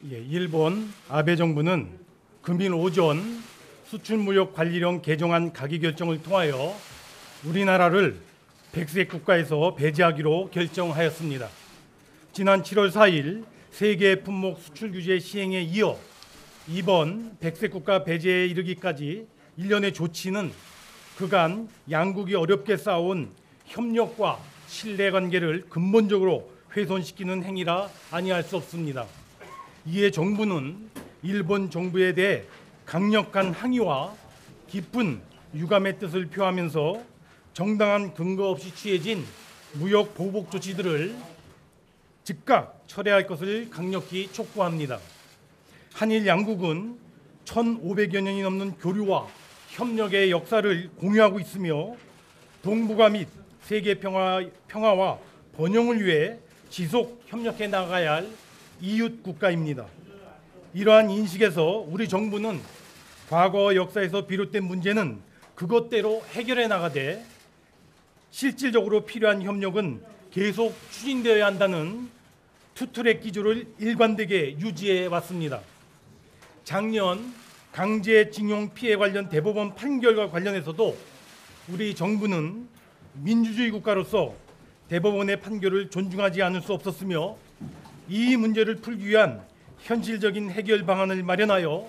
일본 아베 정부는 금일 오전 수출무역관리령 개정안 가기 결정을 통하여 우리나라를 백색 국가에서 배제하기로 결정하였습니다. 지난 7월 4일 세계 품목 수출 규제 시행에 이어 이번 백색 국가 배제에 이르기까지 일련의 조치는 그간 양국이 어렵게 쌓아온 협력과 신뢰관계를 근본적으로 훼손시키는 행위라 아니할 수 없습니다. 이에 정부는 일본 정부에 대해 강력한 항의와 깊은 유감의 뜻을 표하면서 정당한 근거 없이 취해진 무역 보복 조치들을 즉각 철회할 것을 강력히 촉구합니다. 한일 양국은 1500여 년이 넘는 교류와 협력의 역사를 공유하고 있으며 동북아 및 세계 평화와 번영을 위해 지속 협력해 나가야 할 이웃 국가입니다. 이러한 인식에서 우리 정부는 과거 역사에서 비롯된 문제는 그것대로 해결해 나가되 실질적으로 필요한 협력은 계속 추진되어야 한다는 투트랙 기조를 일관되게 유지해 왔습니다. 작년 강제징용 피해 관련 대법원 판결과 관련해서도 우리 정부는 민주주의 국가로서 대법원의 판결을 존중하지 않을 수 없었으며 이 문제를 풀기 위한 현실적인 해결 방안을 마련하여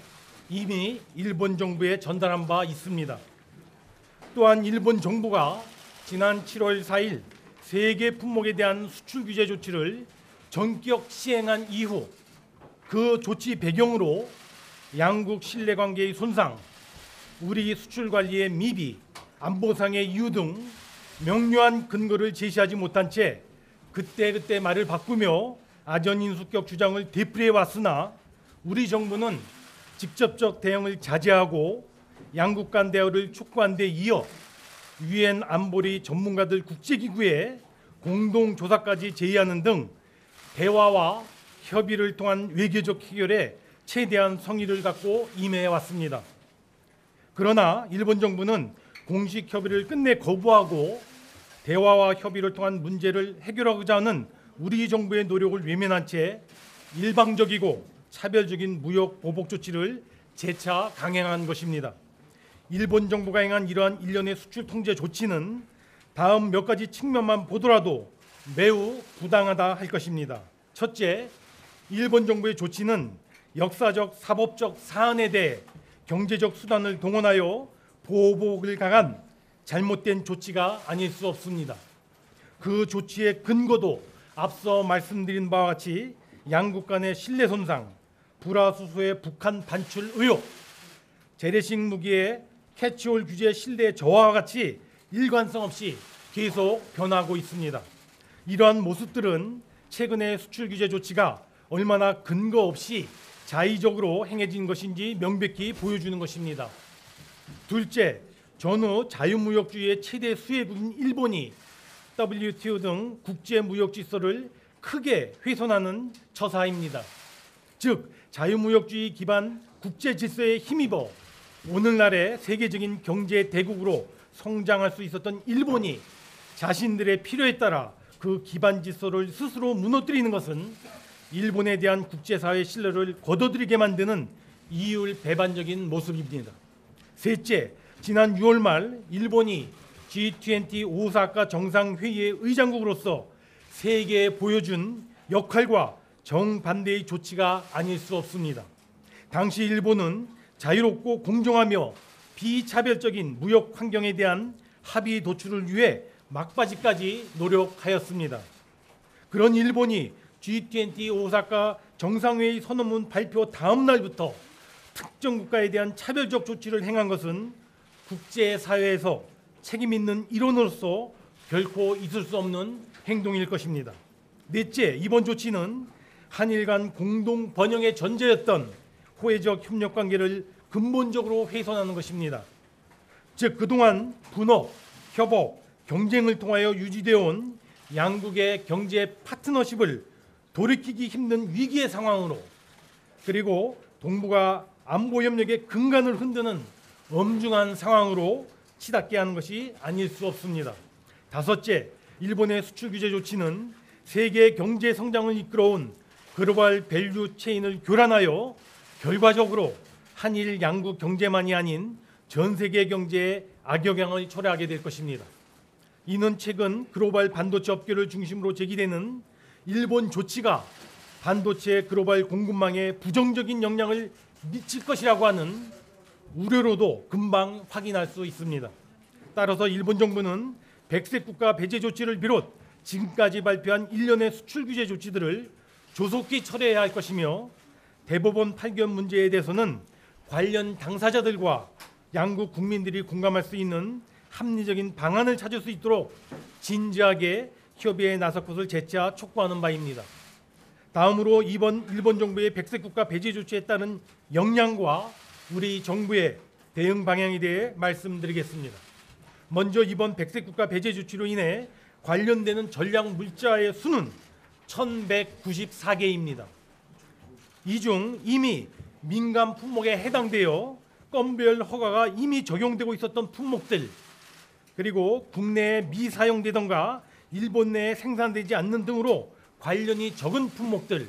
이미 일본 정부에 전달한 바 있습니다. 또한 일본 정부가 지난 7월 4일 세계 품목에 대한 수출 규제 조치를 전격 시행한 이후 그 조치 배경으로 양국 신뢰관계의 손상, 우리 수출 관리의 미비, 안보상의 이유 등 명료한 근거를 제시하지 못한 채 그때그때 말을 바꾸며 아전인수격 주장을 되풀이해 왔으나 우리 정부는 직접적 대응을 자제하고 양국 간 대화를 촉구한 데 이어 유엔 안보리 전문가들 국제기구에 공동조사까지 제의하는 등 대화와 협의를 통한 외교적 해결에 최대한 성의를 갖고 임해 왔습니다. 그러나 일본 정부는 공식 협의를 끝내 거부하고 대화와 협의를 통한 문제를 해결하고자 하는 우리 정부의 노력을 외면한 채 일방적이고 차별적인 무역 보복 조치를 재차 강행한 것입니다. 일본 정부가 행한 이러한 일련의 수출 통제 조치는 다음 몇 가지 측면만 보더라도 매우 부당하다 할 것입니다. 첫째, 일본 정부의 조치는 역사적 사법적 사안에 대해 경제적 수단을 동원하여 보복을 강한 잘못된 조치가 아닐 수 없습니다. 그 조치의 근거도 앞서 말씀드린 바와 같이 양국 간의 신뢰 손상, 불화수소의 북한 반출 의혹, 재래식 무기의 캐치홀 규제 신뢰 저하와 같이 일관성 없이 계속 변하고 있습니다. 이러한 모습들은 최근의 수출 규제 조치가 얼마나 근거 없이 자의적으로 행해진 것인지 명백히 보여주는 것입니다. 둘째, 전후 자유무역주의의 최대 수혜국인 일본이 WTO 등 국제무역 질서를 크게 훼손하는 처사입니다. 즉 자유무역주의 기반 국제 질서에 힘입어 오늘날의 세계적인 경제 대국으로 성장할 수 있었던 일본이 자신들의 필요에 따라 그 기반 질서를 스스로 무너뜨리는 것은 일본에 대한 국제사회의 신뢰를 거둬들이게 만드는 이율배반적인 모습입니다. 셋째, 지난 6월 말 일본이 G20 오사카 정상회의의 의장국으로서 세계에 보여준 역할과 정반대의 조치가 아닐 수 없습니다. 당시 일본은 자유롭고 공정하며 비차별적인 무역 환경에 대한 합의 도출을 위해 막바지까지 노력하였습니다. 그런 일본이 G20 오사카 정상회의 선언문 발표 다음 날부터 특정 국가에 대한 차별적 조치를 행한 것은 국제사회에서 책임 있는 일원으로서 결코 있을 수 없는 행동일 것입니다. 넷째, 이번 조치는 한일 간 공동 번영의 전제였던 호혜적 협력 관계를 근본적으로 훼손하는 것입니다. 즉 그동안 분업, 협업, 경쟁을 통하여 유지되어 온 양국의 경제 파트너십을 돌이키기 힘든 위기의 상황으로, 그리고 동북아 안보 협력의 근간을 흔드는 엄중한 상황으로 치닫게 하는 것이 아닐 수 없습니다. 다섯째, 일본의 수출 규제 조치는 세계 경제 성장을 이끌어온 글로벌 밸류 체인을 교란하여 결과적으로 한일 양국 경제만이 아닌 전 세계 경제에 악영향을 초래하게 될 것입니다. 이는 최근 글로벌 반도체 업계를 중심으로 제기되는 일본 조치가 반도체 글로벌 공급망에 부정적인 영향을 미칠 것이라고 하는 우려로도 금방 확인할 수 있습니다. 따라서 일본 정부는 백색 국가 배제 조치를 비롯 지금까지 발표한 일련의 수출 규제 조치들을 조속히 철회해야 할 것이며, 대법원 판결 문제에 대해서는 관련 당사자들과 양국 국민들이 공감할 수 있는 합리적인 방안을 찾을 수 있도록 진지하게 협의에 나설 것을 재차 촉구하는 바입니다. 다음으로 이번 일본 정부의 백색 국가 배제 조치에 따른 영향과 우리 정부의 대응 방향에 대해 말씀드리겠습니다. 먼저 이번 백색 국가 배제 조치로 인해 관련되는 전략 물자의 수는 1194개입니다. 이 중 이미 민간 품목에 해당되어 건별 허가가 이미 적용되고 있었던 품목들, 그리고 국내에 미사용되던가 일본 내에 생산되지 않는 등으로 관련이 적은 품목들,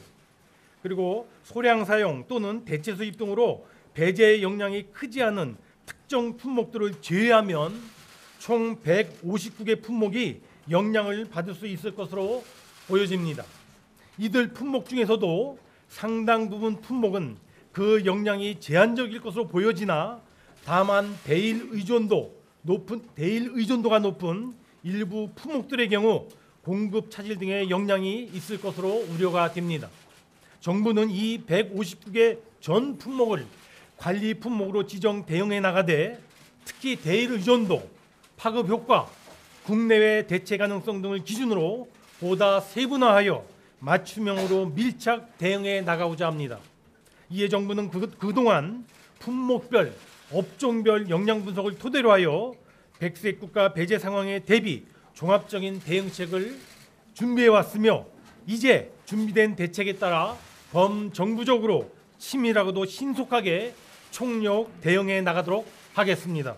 그리고 소량 사용 또는 대체 수입 등으로 배제의 영향이 크지 않은 특정 품목들을 제외하면 총 159개 품목이 영향을 받을 수 있을 것으로 보여집니다. 이들 품목 중에서도 상당 부분 품목은 그 영향이 제한적일 것으로 보여지나, 다만 대일 의존도가 높은 일부 품목들의 경우 공급 차질 등의 영향이 있을 것으로 우려가 됩니다. 정부는 이 159개 전 품목을 관리 품목으로 지정 대응해 나가되, 특히 대일 의존도, 파급 효과, 국내외 대체 가능성 등을 기준으로 보다 세분화하여 맞춤형으로 밀착 대응해 나가고자 합니다. 이에 정부는 그동안 품목별, 업종별 영향 분석을 토대로 하여 백색 국가 배제 상황에 대비 종합적인 대응책을 준비해 왔으며, 이제 준비된 대책에 따라 범정부적으로 치밀하고도 신속하게 총력 대응해 나가도록 하겠습니다.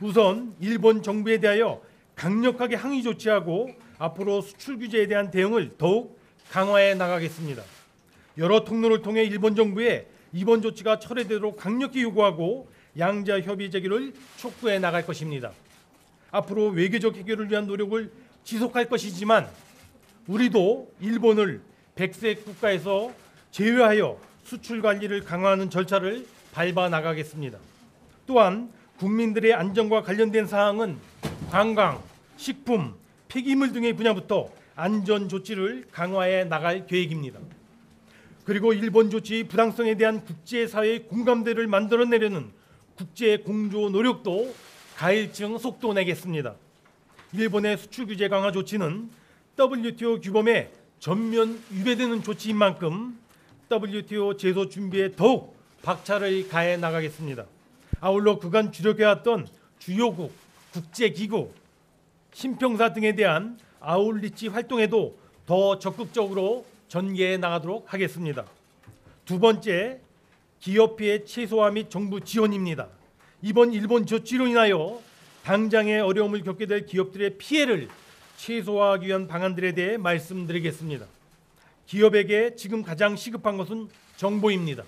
우선 일본 정부에 대하여 강력하게 항의 조치하고 앞으로 수출 규제에 대한 대응을 더욱 강화해 나가겠습니다. 여러 통로를 통해 일본 정부에 이번 조치가 철회되도록 강력히 요구하고 양자 협의 제기를 촉구해 나갈 것입니다. 앞으로 외교적 해결을 위한 노력을 지속할 것이지만, 우리도 일본을 백색 국가에서 제외하여 수출 관리를 강화하는 절차를 밟아 나가겠습니다. 또한 국민들의 안전과 관련된 사항은 관광, 식품, 폐기물 등의 분야부터 안전 조치를 강화해 나갈 계획입니다. 그리고 일본 조치 부당성에 대한 국제사회의 공감대를 만들어내려는 국제 공조 노력도 가일층 속도 내겠습니다. 일본의 수출 규제 강화 조치는 WTO 규범에 전면 위배되는 조치인 만큼 WTO 제소 준비에 더욱 박차를 가해 나가겠습니다. 아울러 그간 주력해왔던 주요국, 국제기구, 신평사 등에 대한 아웃리치 활동에도 더 적극적으로 전개해 나가도록 하겠습니다. 두 번째, 기업 피해 최소화 및 정부 지원입니다. 이번 일본 조치로 인하여 당장의 어려움을 겪게 될 기업들의 피해를 최소화하기 위한 방안들에 대해 말씀드리겠습니다. 기업에게 지금 가장 시급한 것은 정보입니다.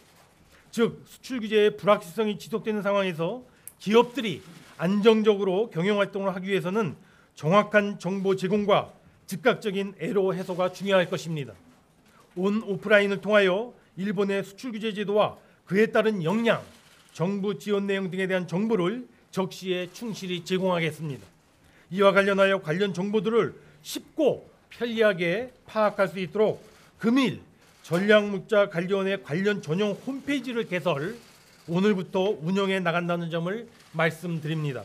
즉, 수출 규제의 불확실성이 지속되는 상황에서 기업들이 안정적으로 경영활동을 하기 위해서는 정확한 정보 제공과 즉각적인 애로 해소가 중요할 것입니다. 온 오프라인을 통하여 일본의 수출 규제 제도와 그에 따른 영향, 정부 지원 내용 등에 대한 정보를 적시에 충실히 제공하겠습니다. 이와 관련하여 관련 정보들을 쉽고 편리하게 파악할 수 있도록 금일 전략물자 관련의 관련 전용 홈페이지를 개설, 오늘부터 운영해 나간다는 점을 말씀드립니다.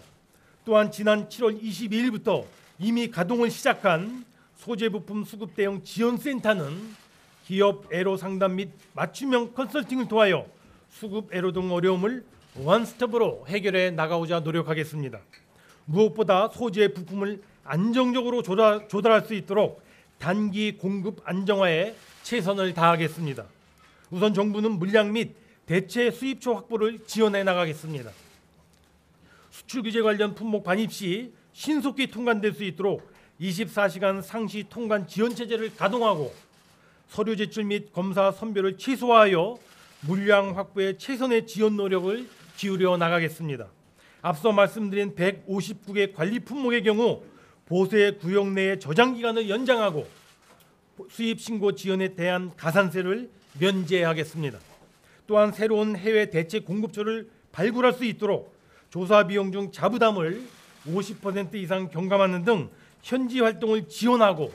또한 지난 7월 22일부터 이미 가동을 시작한 소재부품 수급 대응 지원센터는 기업 애로 상담 및 맞춤형 컨설팅을 통하여 수급 애로 등 어려움을 원스톱으로 해결해 나가고자 노력하겠습니다. 무엇보다 소재 부품을 안정적으로 조달할 수 있도록 단기 공급 안정화에 최선을 다하겠습니다. 우선 정부는 물량 및 대체 수입처 확보를 지원해 나가겠습니다. 수출 규제 관련 품목 반입 시 신속히 통관될 수 있도록 24시간 상시 통관 지원 체제를 가동하고, 서류 제출 및 검사 선별을 최소화하여 물량 확보에 최선의 지원 노력을 기울여 나가겠습니다. 앞서 말씀드린 159개 관리 품목의 경우 보세 구역 내의 저장 기간을 연장하고 수입 신고 지연에 대한 가산세를 면제하겠습니다. 또한 새로운 해외 대체 공급처를 발굴할 수 있도록 조사 비용 중 자부담을 50% 이상 경감하는 등 현지 활동을 지원하고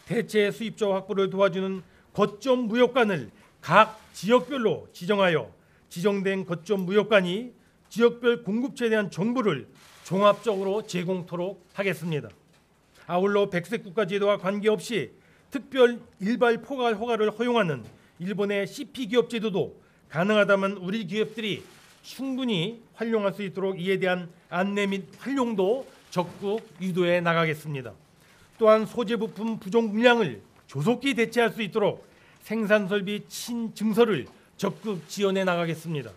대체 수입처 확보를 도와주는 거점 무역관을 각 지역별로 지정하여 지정된 거점 무역관이 지역별 공급처에 대한 정보를 종합적으로 제공토록 하겠습니다. 아울러 백색 국가 제도와 관계없이 특별 일발 포괄 허가를 허용하는 일본의 CP 기업 제도도 가능하다면 우리 기업들이 충분히 활용할 수 있도록 이에 대한 안내 및 활용도 적극 유도해 나가겠습니다. 또한 소재 부품 부족 물량을 조속히 대체할 수 있도록 생산 설비 친증서를 적극 지원해 나가겠습니다.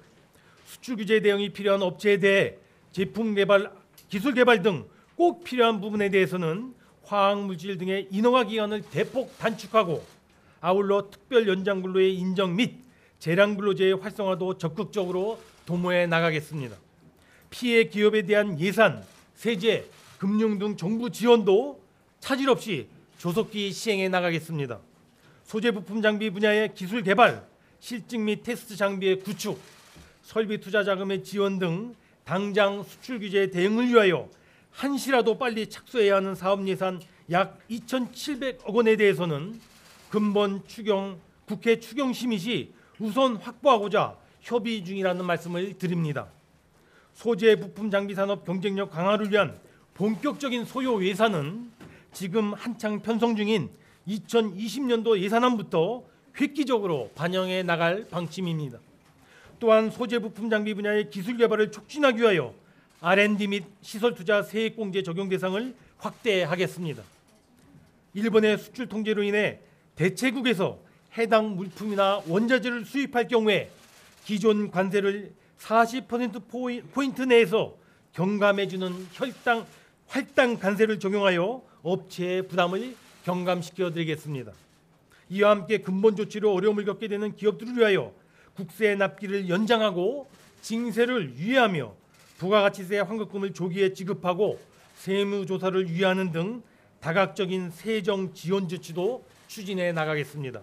수출 규제 대응이 필요한 업체에 대해 제품 개발, 기술 개발 등 꼭 필요한 부분에 대해서는 화학 물질 등의 인허가 기간을 대폭 단축하고 아울러 특별 연장 근로의 인정 및 재량 근로제의 활성화도 적극적으로 도모해 나가겠습니다. 피해 기업에 대한 예산, 세제, 금융 등 정부 지원도 차질 없이 조속히 시행해 나가겠습니다. 소재 부품 장비 분야의 기술 개발, 실증 및 테스트 장비의 구축, 설비 투자 자금의 지원 등 당장 수출 규제 대응을 위하여 한시라도 빨리 착수해야 하는 사업 예산 약 2,700억 원에 대해서는 근본 추경, 국회 추경 심의 시 우선 확보하고자 협의 중이라는 말씀을 드립니다. 소재 부품 장비 산업 경쟁력 강화를 위한 본격적인 소요 예산은 지금 한창 편성 중인 2020년도 예산안부터 획기적으로 반영해 나갈 방침입니다. 또한 소재 부품 장비 분야의 기술 개발을 촉진하기 위하여 R&D 및 시설 투자 세액공제 적용 대상을 확대하겠습니다. 일본의 수출 통제로 인해 대체국에서 해당 물품이나 원자재를 수입할 경우에 기존 관세를 40%포인트 내에서 경감해주는 할당 관세를 적용하여 업체의 부담을 경감시켜 드리겠습니다. 이와 함께 근본 조치로 어려움을 겪게 되는 기업들을 위하여 국세 납기를 연장하고 징세를 유예하며 부가가치세 환급금을 조기에 지급하고 세무조사를 유예하는 등 다각적인 세정 지원 조치도 추진해 나가겠습니다.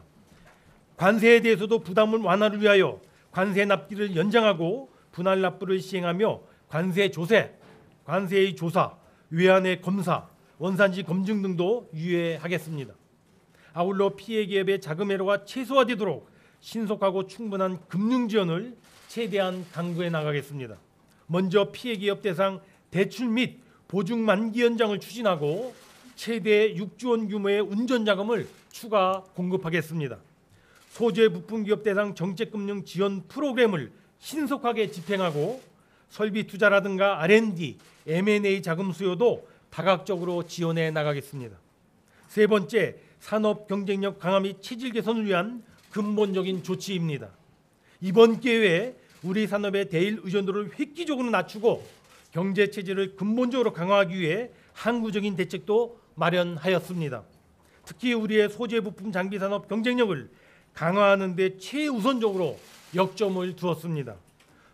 관세에 대해서도 부담 완화를 위하여 관세 납기를 연장하고 분할 납부를 시행하며 관세 조세, 관세의 조사, 외환의 검사, 원산지 검증 등도 유예하겠습니다. 아울러 피해 기업의 자금 애로가 최소화되도록 신속하고 충분한 금융 지원을 최대한 강구해 나가겠습니다. 먼저 피해 기업 대상 대출 및 보증 만기 연장을 추진하고 최대 6조 원 규모의 운전 자금을 추가 공급하겠습니다. 소재 부품 기업 대상 정책금융 지원 프로그램을 신속하게 집행하고 설비 투자라든가 R&D, M&A 자금 수요도 다각적으로 지원해 나가겠습니다. 세 번째, 산업 경쟁력 강화 및 체질 개선을 위한 근본적인 조치입니다. 이번 기회에 우리 산업의 대일 의존도를 획기적으로 낮추고 경제 체질을 근본적으로 강화하기 위해 항구적인 대책도 마련하였습니다. 특히 우리의 소재 부품 장비 산업 경쟁력을 강화하는 데 최우선적으로 역점을 두었습니다.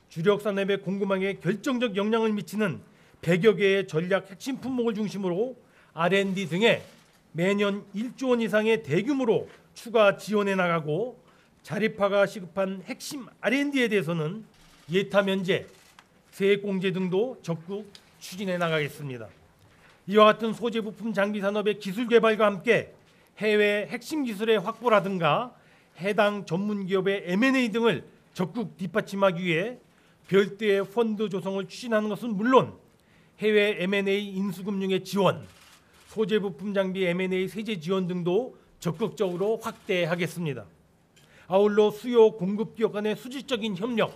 주력 산업의 공급망에 결정적 영향을 미치는 100여 개의 전략 핵심 품목을 중심으로 R&D 등에 매년 1조 원 이상의 대규모로 추가 지원해 나가고 자립화가 시급한 핵심 R&D에 대해서는 예타 면제, 세액 공제 등도 적극 추진해 나가겠습니다. 이와 같은 소재 부품 장비 산업의 기술 개발과 함께 해외 핵심 기술의 확보라든가 해당 전문 기업의 M&A 등을 적극 뒷받침하기 위해 별도의 펀드 조성을 추진하는 것은 물론 해외 M&A 인수금융의 지원, 소재 부품 장비 M&A 세제 지원 등도 적극적으로 확대하겠습니다. 아울러 수요 공급 기업 간의 수질적인 협력,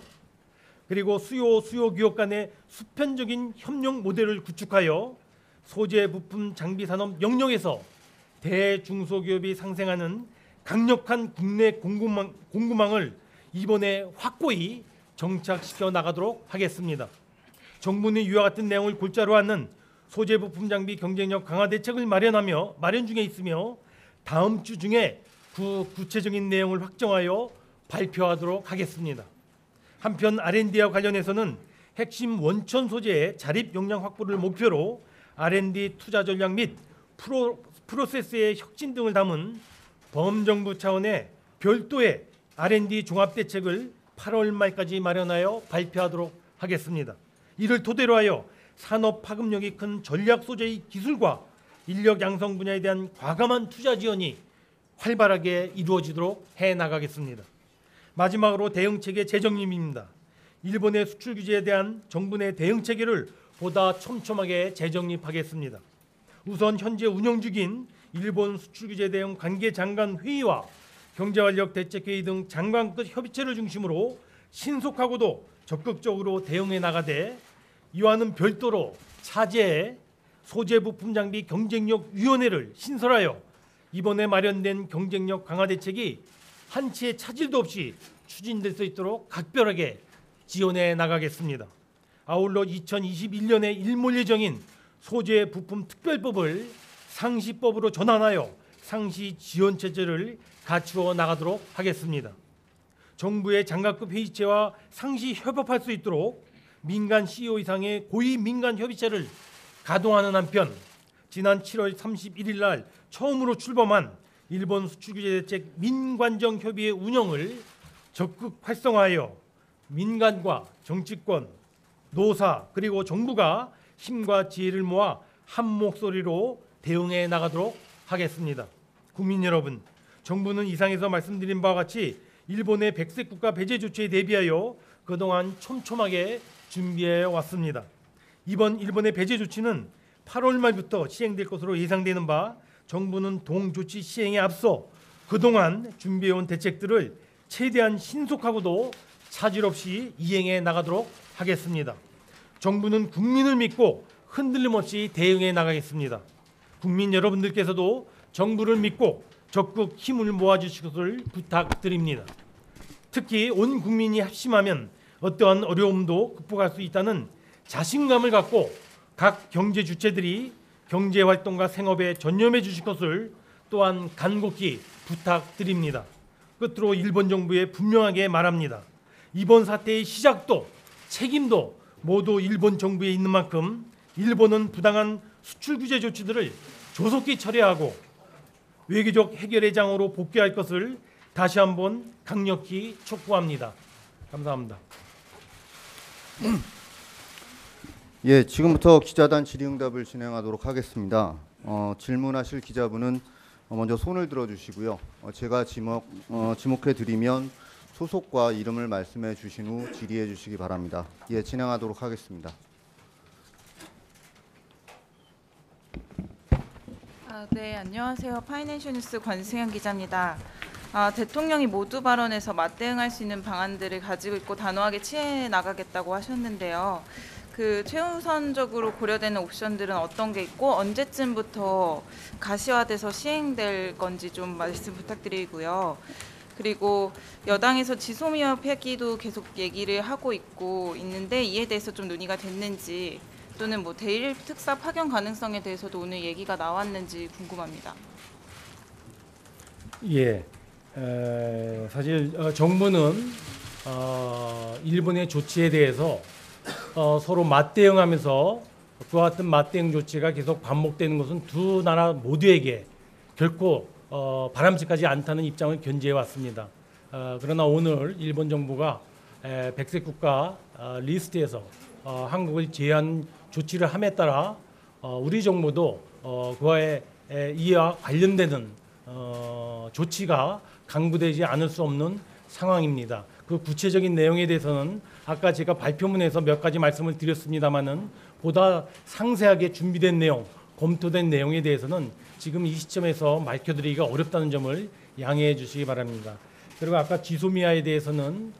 그리고 수요 기업 간의 수편적인 협력 모델을 구축하여 소재 부품 장비 산업 영역에서 대중소기업이 상생하는 강력한 국내 공급망을 이번에 확고히 정착시켜 나가도록 하겠습니다. 정부는 이와 같은 내용을 골자로 하는 소재 부품 장비 경쟁력 강화 대책을 마련 중에 있으며 다음 주 중에 그 구체적인 내용을 확정하여 발표하도록 하겠습니다. 한편 R&D와 관련해서는 핵심 원천 소재의 자립 역량 확보를 목표로 R&D 투자 전략 및 프로세스의 혁신 등을 담은 범정부 차원의 별도의 R&D 종합대책을 8월 말까지 마련하여 발표하도록 하겠습니다. 이를 토대로 하여 산업 파급력이 큰 전략 소재의 기술과 인력 양성 분야에 대한 과감한 투자 지원이 활발하게 이루어지도록 해나가겠습니다. 마지막으로 대응체계 재정립입니다. 일본의 수출 규제에 대한 정부 내 대응체계를 보다 촘촘하게 재정립하겠습니다. 우선 현재 운영 중인 일본 수출 규제 대응 관계 장관 회의와 경제활력 대책회의 등 장관급 협의체를 중심으로 신속하고도 적극적으로 대응해 나가되, 이와는 별도로 차제 소재 부품 장비 경쟁력 위원회를 신설하여 이번에 마련된 경쟁력 강화 대책이 한치의 차질도 없이 추진될 수 있도록 각별하게 지원해 나가겠습니다. 아울러 2021년에 일몰 예정인 소재 부품 특별법을 상시법으로 전환하여 상시 지원 체제를 갖추어 나가도록 하겠습니다. 정부의 장관급 회의체와 상시 협업할 수 있도록 민간 CEO 이상의 고위 민간 협의체를 가동하는 한편, 지난 7월 31일 날 처음으로 출범한 일본 수출규제대책 민관정 협의회 운영을 적극 활성화하여 민간과 정치권, 노사 그리고 정부가 힘과 지혜를 모아 한 목소리로 대응해 나가도록 하겠습니다. 국민 여러분, 정부는 이상에서 말씀드린 바와 같이 일본의 백색 국가 배제 조치에 대비하여 그동안 촘촘하게 준비해 왔습니다. 이번 일본의 배제 조치는 8월 말부터 시행될 것으로 예상되는 바, 정부는 동조치 시행에 앞서 그동안 준비해온 대책들을 최대한 신속하고도 차질 없이 이행해 나가도록 하겠습니다. 정부는 국민을 믿고 흔들림 없이 대응해 나가겠습니다. 국민 여러분들께서도 정부를 믿고 적극 힘을 모아주실 것을 부탁드립니다. 특히 온 국민이 합심하면 어떠한 어려움도 극복할 수 있다는 자신감을 갖고 각 경제 주체들이 경제 활동과 생업에 전념해 주실 것을 또한 간곡히 부탁드립니다. 끝으로 일본 정부에 분명하게 말합니다. 이번 사태의 시작도 책임도 모두 일본 정부에 있는 만큼 일본은 부당한 수출 규제 조치들을 조속히 철회하고 외교적 해결의 장으로 복귀할 것을 다시 한번 강력히 촉구합니다. 감사합니다. 예, 지금부터 기자단 질의응답을 진행하도록 하겠습니다. 질문하실 기자분은 먼저 손을 들어주시고요. 제가 지목해 드리면 소속과 이름을 말씀해 주신 후 질의해 주시기 바랍니다. 예, 진행하도록 하겠습니다. 네, 안녕하세요. 파이낸셜 뉴스 권승현 기자입니다. 대통령이 모두 발언에서 맞대응할 수 있는 방안들을 가지고 있고 단호하게 취해 나가겠다고 하셨는데요. 그 최우선적으로 고려되는 옵션들은 어떤 게 있고 언제쯤부터 가시화돼서 시행될 건지 좀 말씀 부탁드리고요. 그리고 여당에서 지소미아 폐기도 계속 얘기를 하고 있는데 이에 대해서 좀 논의가 됐는지, 또는 뭐 대일 특사 파견 가능성에 대해서도 오늘 얘기가 나왔는지 궁금합니다. 예, 사실 정부는 일본의 조치에 대해서 서로 맞대응하면서 그와 같은 맞대응 조치가 계속 반복되는 것은 두 나라 모두에게 결코 바람직하지 않다는 입장을 견지해 왔습니다. 그러나 오늘 일본 정부가 백색 국가 리스트에서 한국을 제외한 조치를 함에 따라 우리 정부도 그와의 이와 관련되는 조치가 강구되지 않을 수 없는 상황입니다. 그 구체적인 내용에 대해서는 아까 제가 발표문에서 몇 가지 말씀을 드렸습니다마는 보다 상세하게 준비된 내용, 검토된 내용에 대해서는 지금 이 시점에서 밝혀드리기가 어렵다는 점을 양해해 주시기 바랍니다. 그리고 아까 지소미아에 대해서는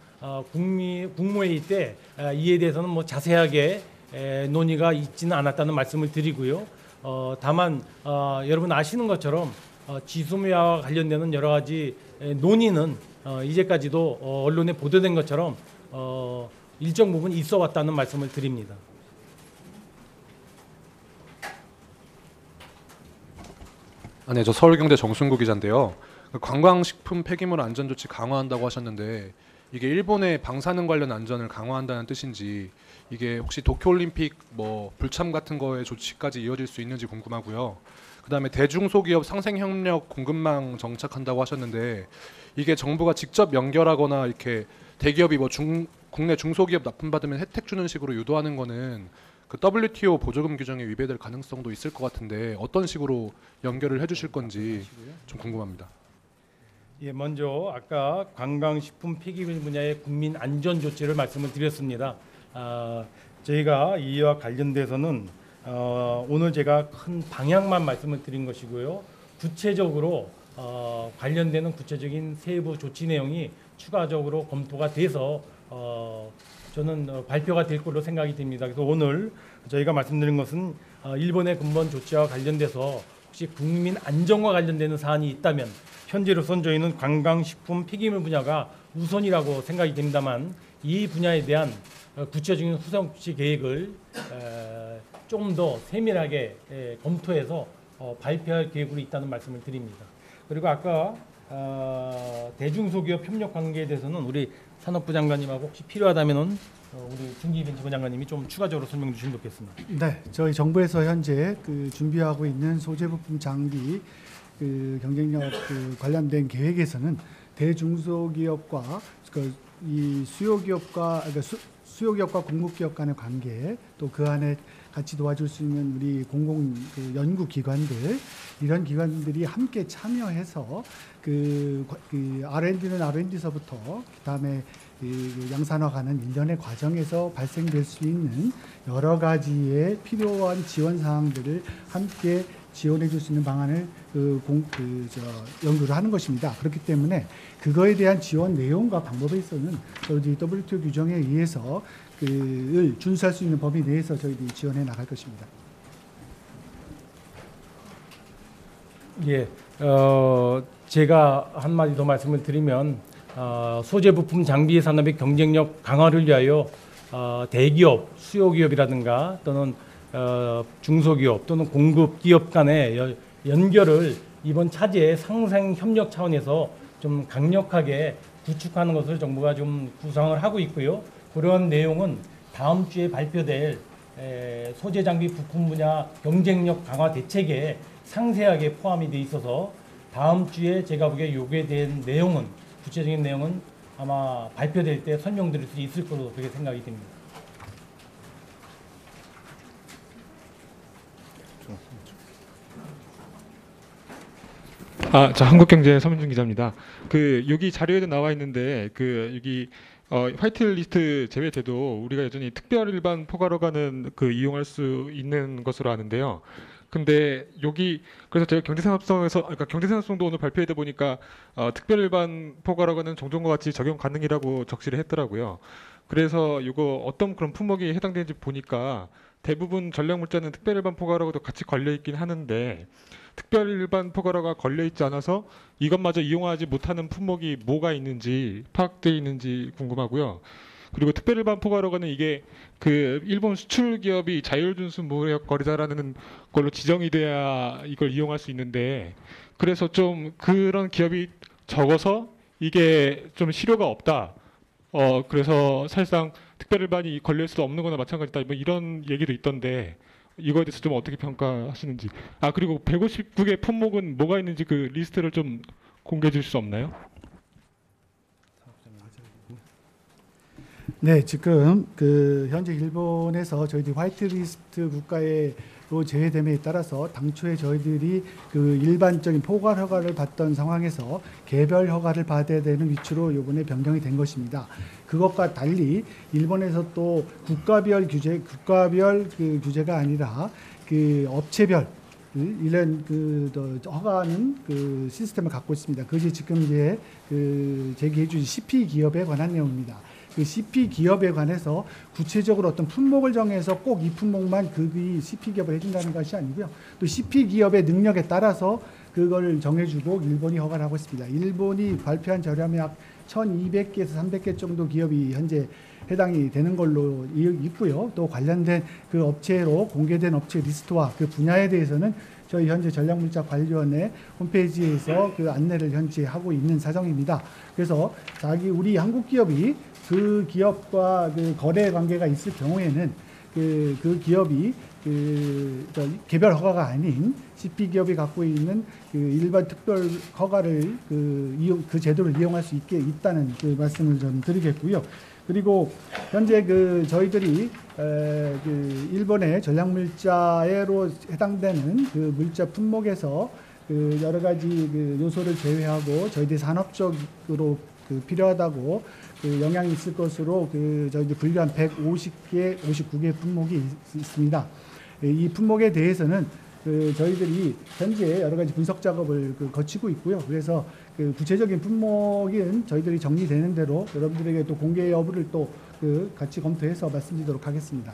국무회의 때 이에 대해서는 뭐 자세하게 논의가 있지는 않았다는 말씀을 드리고요. 다만 여러분 아시는 것처럼 지소미아와 관련되는 여러 가지 논의는 이제까지도 언론에 보도된 것처럼 일정 부분 있어 왔다는 말씀을 드립니다. 네, 저 서울경제 정순구 기자인데요. 관광식품 폐기물 안전 조치 강화한다고 하셨는데 이게 일본의 방사능 관련 안전을 강화한다는 뜻인지 이게 혹시 도쿄올림픽 뭐 불참 같은 거에 조치까지 이어질 수 있는지 궁금하고요. 그다음에 대중소기업 상생협력 공급망 정착한다고 하셨는데 이게 정부가 직접 연결하거나 이렇게 대기업이 뭐 국내 중소기업 납품받으면 혜택 주는 식으로 유도하는 거는 그 WTO 보조금 규정에 위배될 가능성도 있을 것 같은데 어떤 식으로 연결을 해주실 건지 좀 궁금합니다. 예, 먼저 아까 관광식품 폐기물 분야의 국민 안전 조치를 말씀을 드렸습니다. 저희가 이와 관련돼서는 오늘 제가 큰 방향만 말씀을 드린 것이고요. 구체적으로 관련되는 구체적인 세부 조치 내용이 추가적으로 검토가 돼서 저는 발표가 될 걸로 생각이 됩니다. 그래서 오늘 저희가 말씀드린 것은 일본의 근본 조치와 관련돼서 혹시 국민 안전과 관련되는 사안이 있다면 현재로선 저희는 관광식품 폐기물 분야가 우선이라고 생각이 됩니다만 이 분야에 대한 구체적인 후속 조치 계획을 좀 더 세밀하게 검토해서 발표할 계획으로 있다는 말씀을 드립니다. 그리고 아까 대중소기업 협력 관계에 대해서는 우리 산업부 장관님하고 혹시 필요하다면은 우리 중기벤치부 장관님이 좀 추가적으로 설명 주시면 좋겠습니다. 네, 저희 정부에서 현재 준비하고 있는 소재 부품 장비 경쟁력 관련된 계획에서는 대중소기업과 이 수요기업과 수요기업과 공급기업 간의 관계 또 그 안에 같이 도와줄 수 있는 우리 공공 연구기관들 이런 기관들이 함께 참여해서 R&D는 R&D서부터 그다음에 양산화가는 일련의 과정에서 발생될 수 있는 여러 가지의 필요한 지원 사항들을 함께 지원해 줄 수 있는 방안을 연구를 하는 것입니다. 그렇기 때문에 그거에 대한 지원 내용과 방법에 있어서는 WTO 규정에 의해서 준수할 수 있는 범위 내에서 저희들이 지원해 나갈 것입니다. 예, 제가 한마디 더 말씀을 드리면 소재 부품 장비 산업의 경쟁력 강화를 위하여 대기업, 수요기업이라든가 또는 중소기업 또는 공급기업 간의 연결을 이번 차제의 상생 협력 차원에서 좀 강력하게 구축하는 것을 정부가 좀 구상을 하고 있고요. 그런 내용은 다음 주에 발표될 소재 장비 부품 분야 경쟁력 강화 대책에 상세하게 포함이 돼 있어서 다음 주에 제가 보기에 요구에 대한 내용은 구체적인 내용은 아마 발표될 때 설명드릴 수 있을 거로 그렇게 생각이 됩니다. 자, 한국경제 서민준 기자입니다. 여기 자료에도 나와 있는데 여기 화이트리스트 제외돼도 우리가 여전히 특별 일반 포괄허가는 이용할 수 있는 것으로 아는데요. 근데 여기 그래서 제가 경제산업성도 오늘 발표하다 보니까 특별 일반 포괄허가는 종전과 같이 적용 가능이라고 적시를 했더라고요. 그래서 이거 어떤 그런 품목이 해당되는지 보니까 대부분 전략물자는 특별 일반 포괄허가도 같이 걸려 있긴 하는데 특별 일반 포괄허가 걸려 있지 않아서 이것마저 이용하지 못하는 품목이 뭐가 있는지 파악되어 있는지 궁금하고요. 그리고 특별 일반 포괄허가는 이게 일본 수출 기업이 자율준수 무역 거래자라는 걸로 지정이 돼야 이걸 이용할 수 있는데 그래서 좀 그런 기업이 적어서 이게 좀 실효가 없다. 그래서 사실상 특별 일반이 걸릴 수도 없는 거나 마찬가지다. 뭐 이런 얘기도 있던데 이거에 대해서 좀 어떻게 평가하시는지. 그리고 159개 품목은 뭐가 있는지 그 리스트를 좀 공개해 주실 수 없나요? 네, 지금 현재 일본에서 저희들이 화이트리스트 국가로 제외됨에 따라서 당초에 저희들이 일반적인 포괄 허가를 받던 상황에서 개별 허가를 받아야 되는 위치로 이번에 변경이 된 것입니다. 그것과 달리 일본에서 또 국가별 규제가 아니라 업체별 이런 허가하는 시스템을 갖고 있습니다. 그것이 지금 이제 제기해 주신 CP 기업에 관한 내용입니다. CP 기업에 관해서 구체적으로 어떤 품목을 정해서 꼭 이 품목만 CP 기업을 해준다는 것이 아니고요. 또 CP 기업의 능력에 따라서 그걸 정해주고 일본이 허가를 하고 있습니다. 일본이 발표한 자료하면 약 1,200개에서 300개 정도 기업이 현재 해당이 되는 걸로 있고요. 또 관련된 그 업체로 공개된 업체 리스트와 그 분야에 대해서는 저희 현재 전략물자관리원회 홈페이지에서 그 안내를 현재 하고 있는 사정입니다. 그래서 우리 한국 기업이 그 기업과 그 거래 관계가 있을 경우에는 그 기업이 개별 허가가 아닌 CP 기업이 갖고 있는 그 일반 특별 허가를 그 제도를 이용할 수 있다는 그 말씀을 좀 드리겠고요. 그리고 현재 저희들이 그 일본의 전략물자로 해당되는 그 물자 품목에서 그 여러 가지 그 요소를 제외하고 저희들이 산업적으로 필요하다고 그 영향이 있을 것으로 저희들 분류한 150개, 59개 품목이 있습니다. 이 품목에 대해서는 저희들이 현재 여러 가지 분석 작업을 거치고 있고요. 그래서 구체적인 품목은 저희들이 정리되는 대로 여러분들에게 또 공개 여부를 또 같이 검토해서 말씀드리도록 하겠습니다.